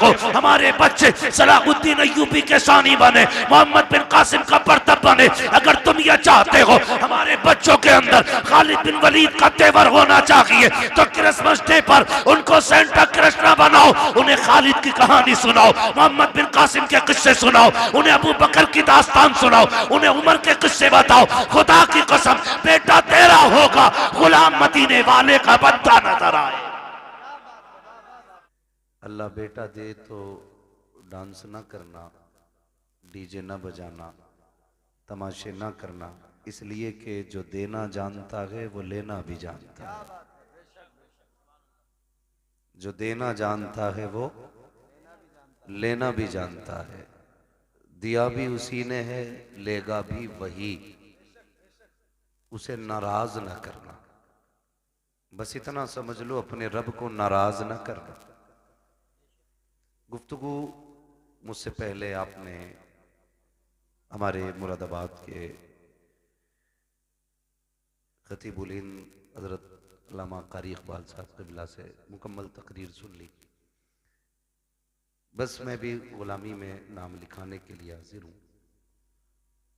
हो हमारे बच्चे सलाहुद्दीन अय्यूबी के सानी बने, मोहम्मद बिन कासिम का बर्तब बने। अगर तुम ये चाहते हो हमारे बच्चों के अंदर खालिद बिन वलीद का तेवर होना चाहिए तो क्रिसमस डे पर उनको सेंटा कृष्णा बनाओ, उन्हें खालिद की कहानी सुनाओ, मोहम्मद बिन कासिम के किस्से सुनाओ, उन्हें अबू बकर की दास्तान सुनाओ, उन्हें उमर के किस्से बताओ। खुदा की कसम बेटा तेरा होगा, गुलाम मदीने वाले का बंदा नजर आए। अल्लाह बेटा दे तो डांस ना करना, डीजे ना बजाना, तमाशे ना करना, इसलिए कि जो देना जानता है वो लेना भी जानता है। जो देना जानता है वो लेना भी जानता है। दिया भी उसी ने है, लेगा भी वही। उसे नाराज ना करना, बस इतना समझ लो, अपने रब को नाराज ना करना। गुफ्तगू मुझसे पहले आपने हमारे मुरादाबाद के खतीबुल हिंद हजरत अल्लामा कारी इकबाल साहब क़िबला से मुकम्मल तकरीर सुन ली। बस मैं भी गुलामी में नाम लिखाने के लिए हाजिर हूँ।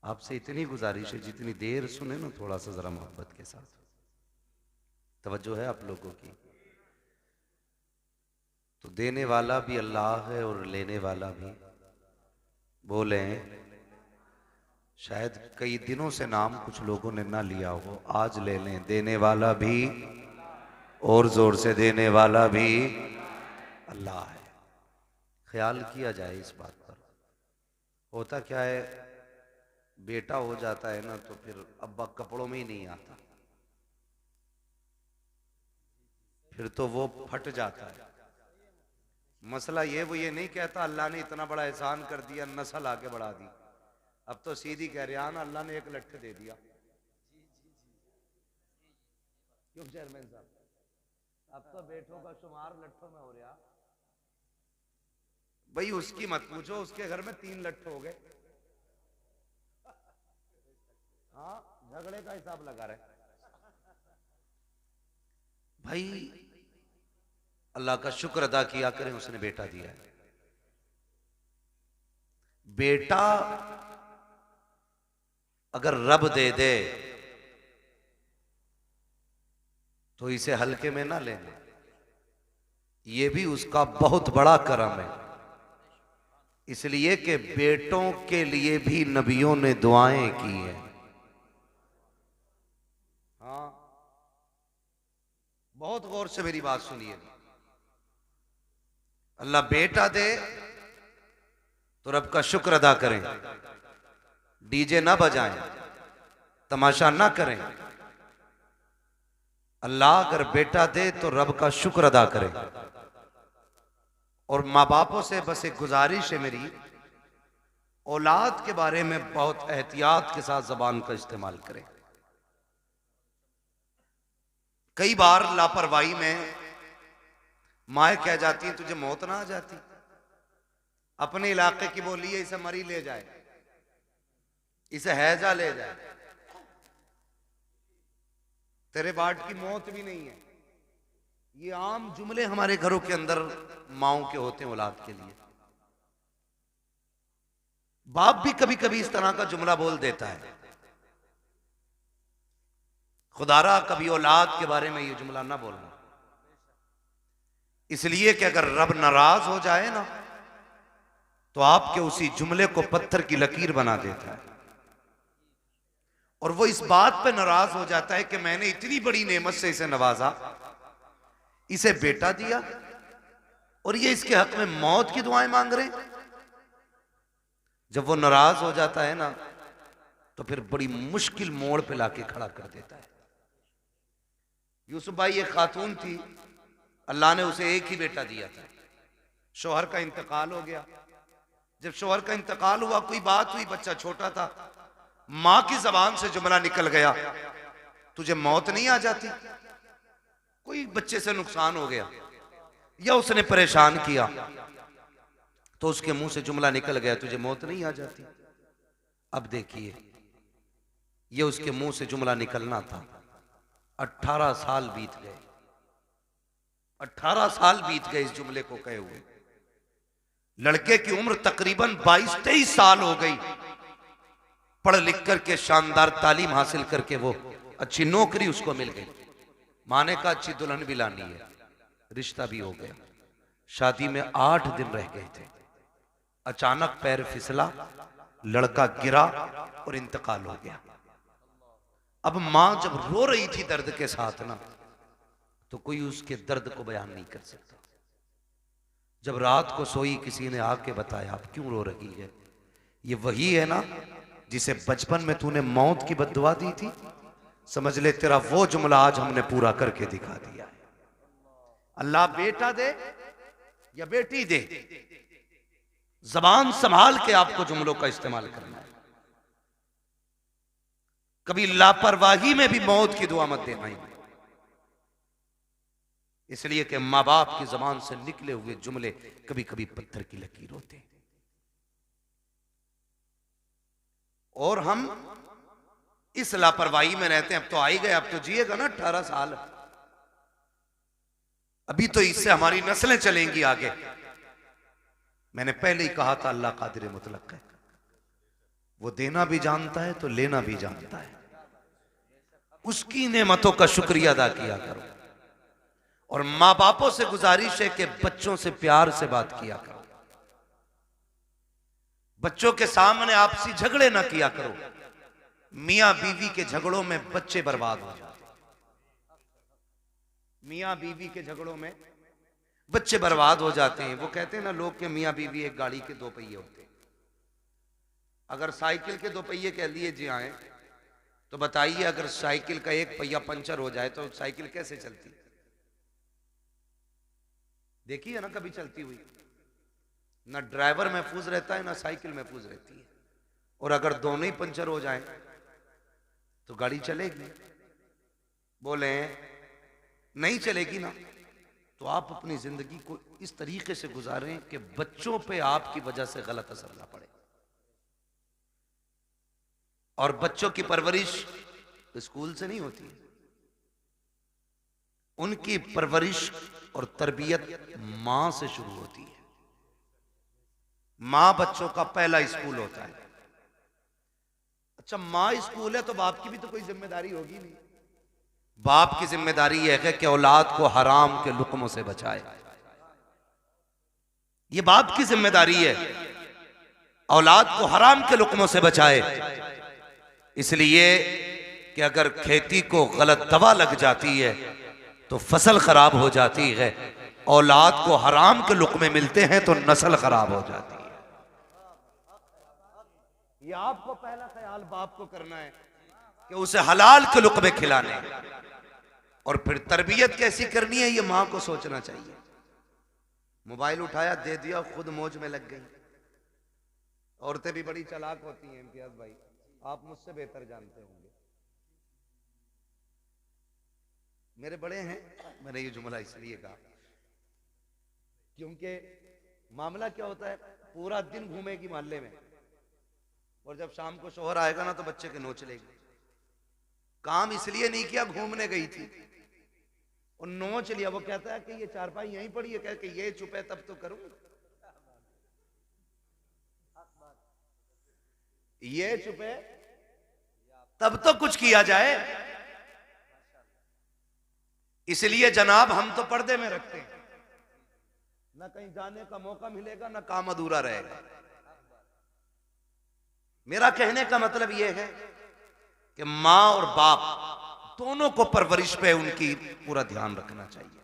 आपसे इतनी गुजारिश है, जितनी देर सुने ना थोड़ा सा ज़रा मोहब्बत के साथ तवज्जो है आप लोगों की। तो देने वाला भी अल्लाह है और लेने वाला भी। बोले शायद कई दिनों से नाम कुछ लोगों ने ना लिया हो, आज ले लें। देने वाला भी और जोर से, देने वाला भी अल्लाह है। ख्याल किया जाए इस बात पर। होता क्या है, बेटा हो जाता है ना तो फिर अब्बा कपड़ों में ही नहीं आता, फिर तो वो फट जाता है। मसला ये वो ये नहीं कहता अल्लाह ने इतना बड़ा एहसान कर दिया, नस्ल आगे बढ़ा दी। अब तो सीधी कह रहे ना अल्लाह ने एक लठ दे दिया। क्यों चेयरमैन साहब, अब तो बेटों का शुमार लट्ठों में हो रहा। भाई उसकी मत पूछो, उसके घर में 3 लट्ठे हो गए। हाँ, झगड़े का हिसाब लगा रहे भाई। अल्लाह का शुक्र अदा किया करें, उसने बेटा दिया है। बेटा अगर रब दे दे तो इसे हल्के में ना लेना, ये भी उसका बहुत बड़ा करम है। इसलिए कि बेटों के लिए भी नबियों ने दुआएं की हैं। हाँ, बहुत गौर से मेरी बात सुनिए। अल्लाह बेटा दे तो रब का शुक्र अदा करें, डीजे ना बजाएं, तमाशा ना करें। अल्लाह अगर बेटा दे तो रब का शुक्र अदा करें। और माँ बापों से बस एक गुजारिश है मेरी, औलाद के बारे में बहुत एहतियात के साथ जबान का इस्तेमाल करें। कई बार लापरवाही में माए कह जाती है तुझे मौत ना आ जाती, अपने इलाके की बोली है इसे मरी ले जाए, इसे हैजा ले जाए, तेरे बाट की मौत भी नहीं है। ये आम जुमले हमारे घरों के अंदर माओं के होते हैं औलाद के लिए। बाप भी कभी कभी इस तरह का जुमला बोल देता है। खुदारा कभी औलाद के बारे में ये जुमला ना बोलना, इसलिए कि अगर रब नाराज हो जाए ना तो आपके उसी जुमले को पत्थर की लकीर बना देता है। और वो इस बात पे नाराज हो जाता है कि मैंने इतनी बड़ी नेमत से इसे नवाजा, इसे बेटा दिया और ये इसके हक में मौत की दुआएं मांग रहे हैं। जब वो नाराज हो जाता है ना तो फिर बड़ी मुश्किल मोड़ पे लाके खड़ा कर देता है। यूसुफ भाई एक खातून थी, अल्लाह ने उसे एक ही बेटा दिया था। शौहर का इंतकाल हो गया। जब शौहर का इंतकाल हुआ, कोई बात हुई, बच्चा छोटा था, मां की जबान से जुमला निकल गया तुझे मौत नहीं आ जाती। कोई बच्चे से नुकसान हो गया या उसने परेशान किया तो उसके मुंह से जुमला निकल गया तुझे मौत नहीं आ जाती। अब देखिए, ये उसके मुंह से जुमला निकलना था। 18 साल बीत गए, 18 साल बीत गए इस जुमले को कहे हुए। लड़के की उम्र तकरीबन 22-23 साल हो गई, पढ़ लिख करके शानदार तालीम हासिल करके वो अच्छी नौकरी उसको मिल गई। माँ ने कहा अच्छी दुल्हन भी लानी है, रिश्ता भी हो गया। शादी में 8 दिन रह गए थे, अचानक पैर फिसला, लड़का गिरा और इंतकाल हो गया। अब मां जब रो रही थी दर्द के साथ ना, तो कोई उसके दर्द को बयान नहीं कर सकता। जब रात को सोई, किसी ने आके बताया आप क्यों रो रही है? ये वही है ना जिसे बचपन में तूने मौत की बद्दुआ दी थी, समझ ले तेरा वो जुमला आज हमने पूरा करके दिखा दिया है। अल्लाह बेटा दे या बेटी दे, जबान संभाल के आपको जुमलों का इस्तेमाल करना है। कभी लापरवाही में भी मौत की दुआ मत देना ही, इसलिए कि मां बाप की जबान से निकले हुए जुमले कभी कभी पत्थर की लकीर होते हैं। और हम इस लापरवाही में रहते हैं। अब तो आ ही गए, अब तो जिएगा ना 18 साल, अभी तो इससे हमारी नस्लें चलेंगी आगे। मैंने पहले ही कहा था अल्लाह कादिर मुतलक है, वो देना भी जानता है तो लेना भी जानता है। उसकी नेमतों का शुक्रिया अदा किया करो। और मां बापों से गुजारिश है कि बच्चों से प्यार से बात किया करो। बच्चों के सामने आपसी झगड़े ना किया करो। मियां बीवी के झगड़ों में बच्चे बर्बाद हो जाते हैं। मियां बीवी के झगड़ों में बच्चे बर्बाद हो जाते हैं। वो कहते हैं ना लोग के मियां बीवी एक गाड़ी के 2 पहिए होते हैं। अगर साइकिल के 2 पहिए कह लिए जी आए, तो बताइए अगर साइकिल का एक पहिया पंचर हो जाए तो साइकिल कैसे चलती? देखी है ना कभी चलती हुई? ना ड्राइवर महफूज रहता है, ना साइकिल महफूज रहती है। और अगर दोनों ही पंचर हो जाए तो गाड़ी चलेगी? बोले नहीं चलेगी ना। तो आप अपनी जिंदगी को इस तरीके से गुजारें कि बच्चों पे आपकी वजह से गलत असर ना पड़े। और बच्चों की परवरिश स्कूल से नहीं होती है, उनकी परवरिश और तरबियत मां से शुरू होती है। मां बच्चों का पहला स्कूल होता है। अच्छा, मां स्कूल है तो बाप की भी तो कोई जिम्मेदारी होगी नहीं। बाप की जिम्मेदारी यह है कि औलाद को हराम के लुक्मों से बचाए। यह बाप की जिम्मेदारी है, औलाद को हराम के लुक्मों से बचाए। इसलिए कि अगर खेती को गलत दवा लग जाती है तो फसल खराब हो जाती है, औलाद को हराम के लुक्मे मिलते हैं तो नस्ल खराब हो जाती है। ये आपको पहला ख्याल बाप को करना है कि उसे हलाल के लुक्मे खिलाने, और फिर तरबियत कैसी करनी है ये मां को सोचना चाहिए। मोबाइल उठाया दे दिया, खुद मौज में लग गई। औरतें भी बड़ी चालाक होती हैं इम्तियाज भाई, आप मुझसे बेहतर जानते होंगे। मेरे बड़े हैं, मैंने ये जुमला इसलिए कहा क्योंकि मामला क्या होता है, पूरा दिन घूमेगी मोहल्ले में और जब शाम को शोहर आएगा ना तो बच्चे के नोच लेगी। काम इसलिए नहीं किया, घूमने गई थी और नोच लिया। वो कहता है कि ये चारपाई यहीं पड़ी है, कह के ये चुप है तब तो करूं, ये चुप है तब तो कुछ किया जाए। इसलिए जनाब हम तो पर्दे में रखते हैं, ना कहीं जाने का मौका मिलेगा ना काम अधूरा रहेगा। मेरा कहने का मतलब यह है कि मां और बाप दोनों को परवरिश पे उनकी पूरा ध्यान रखना चाहिए।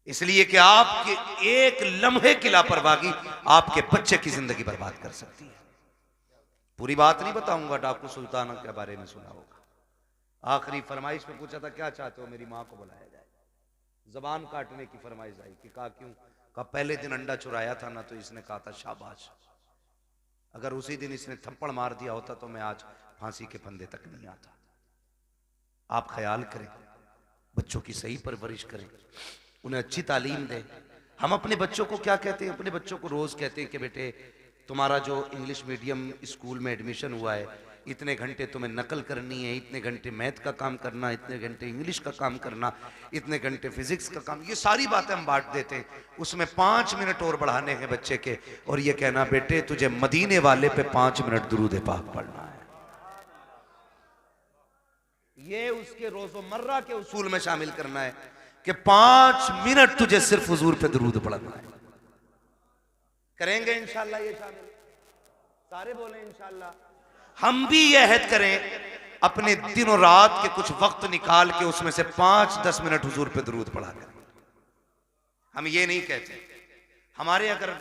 इसलिए कि आपके एक लम्हे की लापरवाही आपके बच्चे की जिंदगी बर्बाद कर सकती है। पूरी बात नहीं बताऊंगा, डाकू सुल्ताना के बारे में सुना होगा। आखिरी फरमाइश में पूछा था क्या चाहते हो, मेरी मां को बुलाया जाए। जबान काटने की फरमाइश आई कि कहा क्यों? कहा पहले दिन अंडा चुराया था ना तो इसने कहा था शाबाश, अगर उसी दिन इसने थप्पड़ मार दिया होता तो मैं आज फांसी के फंदे तक नहीं आता। आप ख्याल करें, बच्चों की सही परवरिश करें, उन्हें अच्छी तालीम दें। हम अपने बच्चों को क्या कहते हैं? अपने बच्चों को रोज कहते हैं कि बेटे तुम्हारा जो इंग्लिश मीडियम स्कूल में एडमिशन हुआ है इतने घंटे तुम्हें नकल करनी है, इतने घंटे मैथ का काम करना, इतने घंटे इंग्लिश का काम करना, इतने घंटे फिजिक्स का काम, ये सारी बातें हम बांट देते हैं। उसमें 5 मिनट और बढ़ाने हैं बच्चे के, और ये कहना बेटे तुझे मदीने वाले पे 5 मिनट दुरूद पाक पढ़ना है। ये उसके रोजमर्रा के उसूल में शामिल करना है कि 5 मिनट तुझे सिर्फ हुजूर पे दुरूद पढ़ना है। करेंगे इंशाल्लाह ये शामिल, सारे बोले इंशाल्लाह। हम भी ये अहद करें अपने दिन और रात के कुछ वक्त निकाल के उसमें से 5-10 मिनट हुजूर पे दुरूद पढ़ा करें। हम ये नहीं कहते, हमारे अगर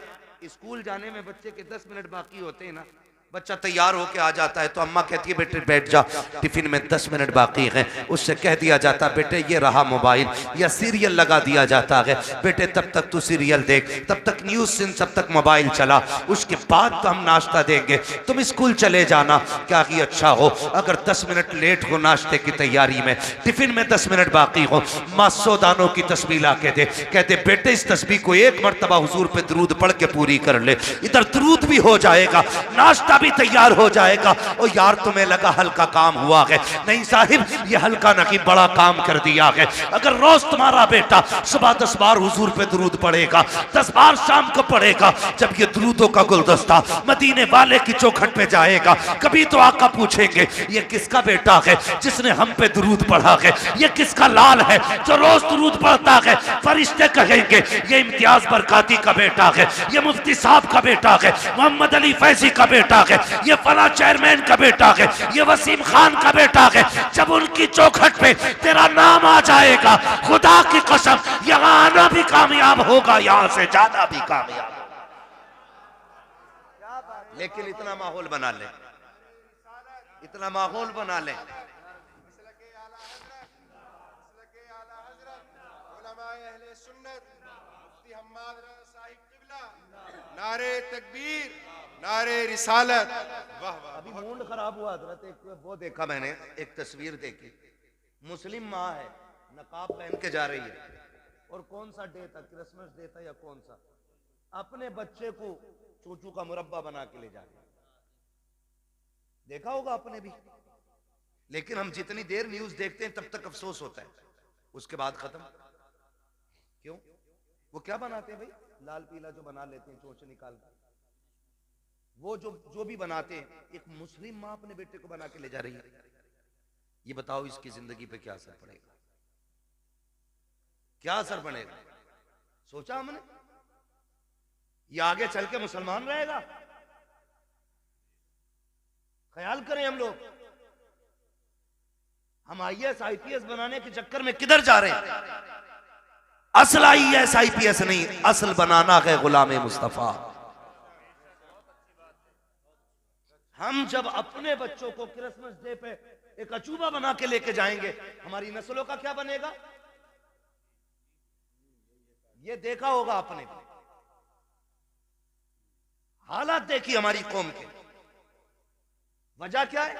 स्कूल जाने में बच्चे के 10 मिनट बाकी होते हैं ना, बच्चा तैयार होके आ जाता है तो अम्मा कहती है बेटे बैठ जा, टिफिन में 10 मिनट बाकी हैं, उससे कह दिया जाता बेटे ये रहा मोबाइल, या सीरियल लगा दिया जाता है, बेटे तब तक तू सीरियल देख, तब तक न्यूज सुन, तब तक मोबाइल चला, उसके बाद तो हम नाश्ता देंगे, तुम स्कूल चले जाना। क्या ही अच्छा हो अगर 10 मिनट लेट हो नाश्ते की तैयारी में, टिफिन में 10 मिनट बाकी हो, माँ 100 दानों की तस्बीह ला के दे, कहते बेटे इस तस्बीह को 1 मरतबा हुजूर पे दुरूद पढ़ के पूरी कर ले, इधर दुरूद भी हो जाएगा, नाश्ता भी तैयार हो जाएगा। और यार तुम्हें लगा हल्का काम हुआ है, नहीं साहिब ये हल्का नहीं बड़ा काम कर दिया है। अगर रोज तुम्हारा बेटा सुबह 10 बार हुजूर पे दुरूद पढ़ेगा, 10 बार शाम को पढ़ेगा, जब ये दुरूदों का गुलदस्ता मदीने वाले की चौखट पे जाएगा, कभी तो आका पूछेंगे ये किसका बेटा है जिसने हम पे दुरूद पढ़ा है, ये किसका लाल है जो रोज दुरूद पढ़ता है। फरिश्ते कहेंगे ये इम्तियाज बरकाती का बेटा है, ये मुफ्ती साहब का बेटा है, मोहम्मद अली फैजी का बेटा है, ये फला चेयरमैन का बेटा है, ये वसीम खान का बेटा है। जब उनकी चौखट पे तेरा नाम आ जाएगा, खुदा की कसम यहां आना भी कामयाब होगा, यहां से ज्यादा भी कामयाब होगा। लेकिन इतना माहौल बना ले, इतना माहौल बना ले, नारे तकबीर, नारे रिसालत। वाह वाह, अभी मूड खराब हुआ हजरत, एक वो देखा मैंने, एक तस्वीर देखी, मुस्लिम माँ है नकाब पहन के जा रही है, और कौन सा डे था, क्रिसमस डे था या कौन सा, अपने बच्चे को चूचू का मुरब्बा बना के ले जा रही है। देखा होगा आपने भी, लेकिन हम जितनी देर न्यूज देखते हैं तब तक अफसोस होता है, उसके बाद खत्म। क्यों? वो क्या बनाते हैं भाई, लाल पीला जो बना लेते हैं चोंच निकाल कर, वो जो भी बनाते हैं, एक मुस्लिम माँ अपने बेटे को बना के ले जा रही है। ये बताओ इसकी जिंदगी पे क्या असर पड़ेगा, क्या असर पड़ेगा? सोचा हमने? ये आगे चल के मुसलमान रहेगा? ख्याल करें हम लोग, हम IAS IPS बनाने के चक्कर में किधर जा रहे हैं? असल IAS IPS नहीं, असल बनाना है गुलाम मुस्तफा। हम जब अपने बच्चों को क्रिसमस डे पे एक अचूबा बना के लेके जाएंगे, हमारी नस्लों का क्या बनेगा? ये देखा होगा आपने, हालात देखी हमारी कौम के। वजह क्या है?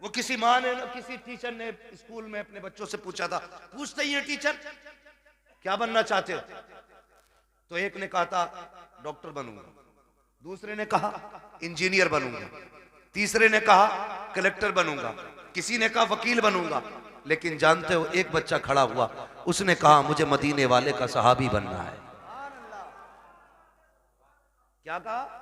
वो किसी माँ ने, किसी टीचर ने स्कूल में अपने बच्चों से पूछा था, पूछते ही है टीचर क्या बनना चाहते हो? तो एक ने कहा था डॉक्टर बनूंगा, दूसरे ने कहा इंजीनियर बनूंगा, तीसरे ने कहा कलेक्टर बनूंगा, किसी ने कहा वकील बनूंगा। लेकिन जानते हो एक बच्चा खड़ा हुआ, उसने कहा मुझे मदीने वाले का सहाबी बनना है। क्या कहा?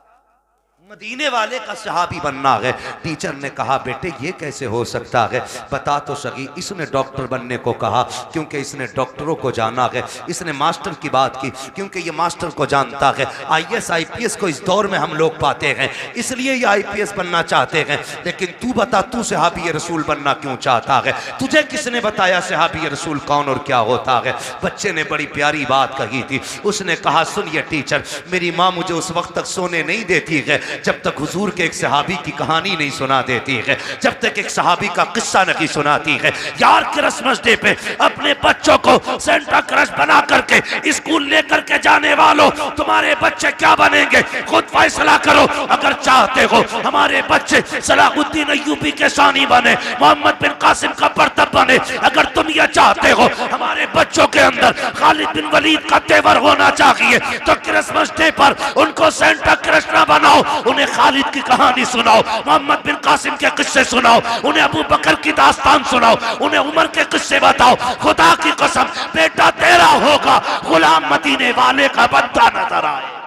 मदीने वाले का सहाबी बनना है। टीचर ने कहा बेटे ये कैसे हो सकता है, बता तो सही। इसने डॉक्टर बनने को कहा क्योंकि इसने डॉक्टरों को जाना है, इसने मास्टर की बात की क्योंकि ये मास्टर को जानता है। IAS IPS को इस दौर में हम लोग पाते हैं, इसलिए ये IPS बनना चाहते हैं। लेकिन तू बता, तू सहाबी रसूल बनना क्यों चाहता है? तुझे किसने बताया सहाबी रसूल कौन और क्या होता है? बच्चे ने बड़ी प्यारी बात कही थी, उसने कहा सुनिए टीचर, मेरी माँ मुझे उस वक्त तक सोने नहीं देती है जब तक हुजूर के एक सहाबी की कहानी नहीं सुना देती है, जब तक एक सहाबी का किस्सा नहीं सुनाती है। यार क्रिसमस डे पे अपने बच्चों को सेंटा क्रश बना करके स्कूल लेकर के जाने वालों, तुम्हारे बच्चे क्या बनेंगे खुद फैसला करो। अगर चाहते हो हमारे बच्चे सलाहुद्दीन अय्यूबी के शानी बने, मोहम्मद बिन कासिम का बर्तब बने, अगर तुम ये चाहते हो हमारे बच्चों के अंदर खालिद बिन वलीद का तेवर होना चाहिए, तो क्रिसमस डे पर उनको सेंटा क्रश ना बनाओ, उन्हें खालिद की कहानी सुनाओ, मोहम्मद बिन कासिम के किस्से सुनाओ, उन्हें अबू बकर की दास्तान सुनाओ, उन्हें उमर के किस्से बताओ। खुदा की कसम बेटा तेरा होगा, गुलाम मदीने वाले का बंदा नजर आए।